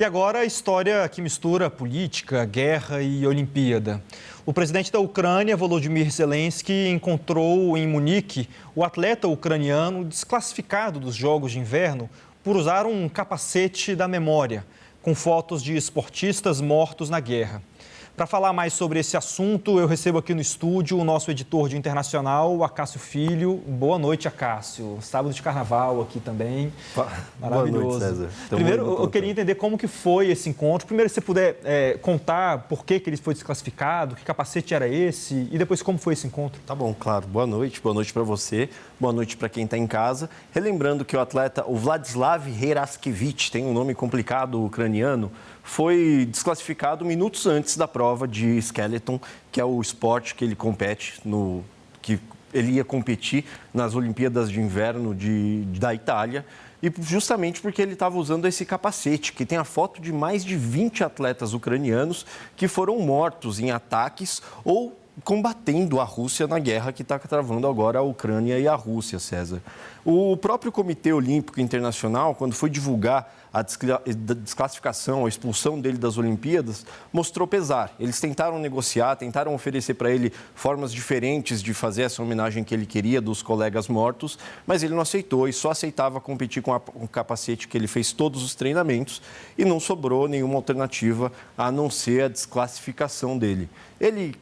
E agora a história que mistura política, guerra e Olimpíada. O presidente da Ucrânia, Volodymyr Zelensky, encontrou em Munique o atleta ucraniano desclassificado dos Jogos de Inverno por usar um capacete da memória, com fotos de esportistas mortos na guerra. Para falar mais sobre esse assunto, eu recebo aqui no estúdio o nosso editor de internacional, Acácio Filho. Boa noite, Acácio. Sábado de carnaval aqui também. Maravilhoso. Boa noite, César. Primeiro, eu queria entender como que foi esse encontro. Primeiro, se você puder contar por que ele foi desclassificado, que capacete era esse e depois como foi esse encontro. Tá bom, claro. Boa noite para você, boa noite para quem está em casa. Relembrando que o atleta, o Vladislav Heraskevich, tem um nome complicado ucraniano, foi desclassificado minutos antes da prova de skeleton, que é o esporte que ele compete, que ele ia competir nas Olimpíadas de Inverno da Itália, e justamente porque ele estava usando esse capacete, que tem a foto de mais de 20 atletas ucranianos que foram mortos em ataques ou combatendo a Rússia na guerra que está travando agora a Ucrânia e a Rússia, César. O próprio Comitê Olímpico Internacional, quando foi divulgar a desclassificação, a expulsão dele das Olimpíadas, mostrou pesar. Eles tentaram negociar, tentaram oferecer para ele formas diferentes de fazer essa homenagem que ele queria dos colegas mortos, mas ele não aceitou e só aceitava competir com o capacete que ele fez todos os treinamentos e não sobrou nenhuma alternativa a não ser a desclassificação dele. Ele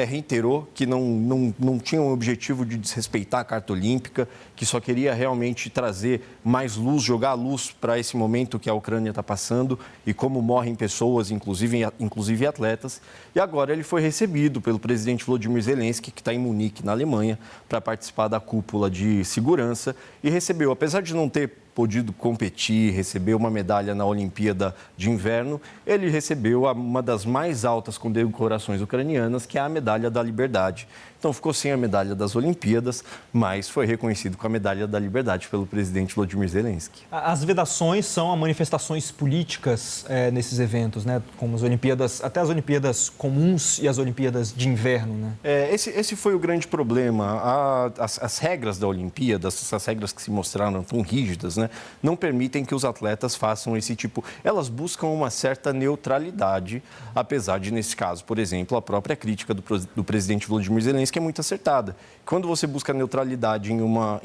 reiterou que não tinha um objetivo de desrespeitar a Carta Olímpica, que só queria realmente trazer mais luz, jogar luz para esse momento que a Ucrânia está passando e como morrem pessoas, inclusive atletas. E agora ele foi recebido pelo presidente Volodymyr Zelensky, que está em Munique, na Alemanha, para participar da cúpula de segurança e recebeu, apesar de não ter podido competir, receber uma medalha na Olimpíada de Inverno, ele recebeu uma das mais altas condecorações ucranianas, que é a Medalha da Liberdade. Então ficou sem a medalha das Olimpíadas, mas foi reconhecido com a Medalha da Liberdade pelo presidente Volodymyr Zelensky. As vedações são manifestações políticas nesses eventos, né? Como as Olimpíadas, até as Olimpíadas comuns e as Olimpíadas de Inverno, né? Esse foi o grande problema. As regras da Olimpíada, essas regras que se mostraram tão rígidas, né, não permitem que os atletas façam esse tipo... Elas buscam uma certa neutralidade, apesar de, nesse caso, por exemplo, a própria crítica do presidente Volodymyr Zelensky é muito acertada. Quando você busca neutralidade em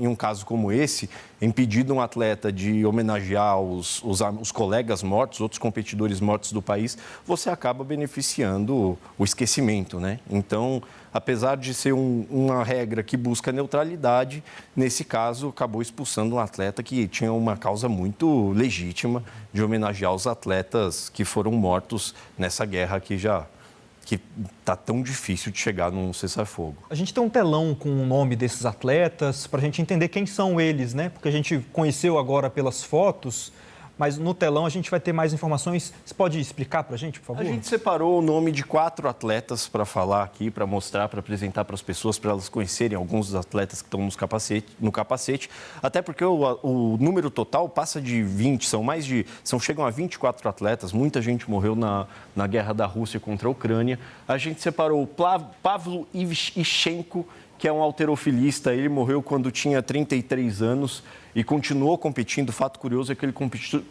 um caso como esse, impedindo um atleta de homenagear os colegas mortos, outros competidores mortos do país, você acaba beneficiando o esquecimento, né? Então, apesar de ser uma regra que busca neutralidade, nesse caso acabou expulsando um atleta que tinha uma causa muito legítima de homenagear os atletas que foram mortos nessa guerra que está tão difícil de chegar num cessar-fogo. A gente tem um telão com o nome desses atletas para a gente entender quem são eles, né? Porque a gente conheceu agora pelas fotos, mas no telão a gente vai ter mais informações. Você pode explicar para a gente, por favor? A gente separou o nome de 4 atletas para falar aqui, para mostrar, para apresentar para as pessoas, para elas conhecerem alguns dos atletas que estão no capacete. Até porque o número total passa de 20, chegam a 24 atletas. Muita gente morreu na guerra da Rússia contra a Ucrânia. A gente separou o Pavlo Ivchenko, que é um halterofilista. Ele morreu quando tinha 33 anos e continuou competindo. O fato curioso é que ele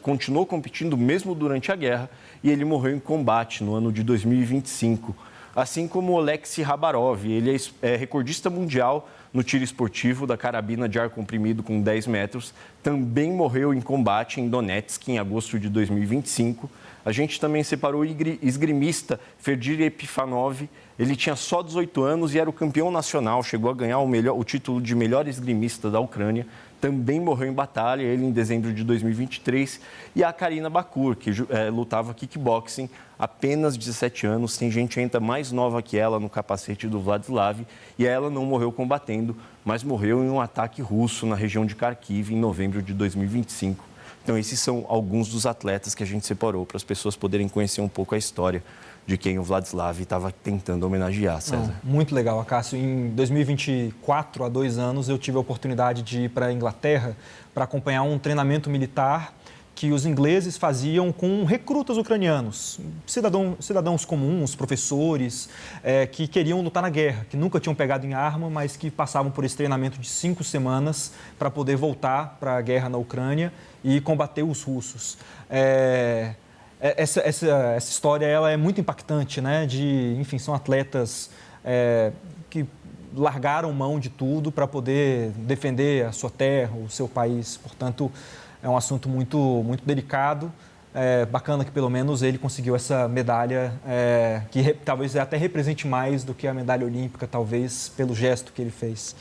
continuou competindo mesmo durante a guerra e ele morreu em combate no ano de 2025. Assim como o Oleksiy Rabarov, ele é recordista mundial no tiro esportivo da carabina de ar comprimido com 10 metros, também morreu em combate em Donetsk em agosto de 2025. A gente também separou o esgrimista Ferdir Epifanov. Ele tinha só 18 anos e era o campeão nacional, chegou a ganhar o título de melhor esgrimista da Ucrânia. Também morreu em batalha, ele em dezembro de 2023. E a Karina Bakur, que lutava kickboxing, apenas 17 anos. Tem gente ainda mais nova que ela no capacete do Vladislav. E ela não morreu combatendo, mas morreu em um ataque russo na região de Kharkiv em novembro de 2025. Então, esses são alguns dos atletas que a gente separou para as pessoas poderem conhecer um pouco a história de quem o Vladislav estava tentando homenagear, César. Muito legal, Acácio. Em 2024, há 2 anos, eu tive a oportunidade de ir para a Inglaterra para acompanhar um treinamento militar que os ingleses faziam com recrutas ucranianos, cidadãos comuns, professores, que queriam lutar na guerra, que nunca tinham pegado em arma, mas que passavam por esse treinamento de 5 semanas para poder voltar para a guerra na Ucrânia e combater os russos. Essa história ela é muito impactante, né? Enfim, são atletas que largaram mão de tudo para poder defender a sua terra, o seu país. Portanto, é um assunto muito, muito delicado. Bacana que pelo menos ele conseguiu essa medalha que talvez até represente mais do que a medalha olímpica, talvez pelo gesto que ele fez.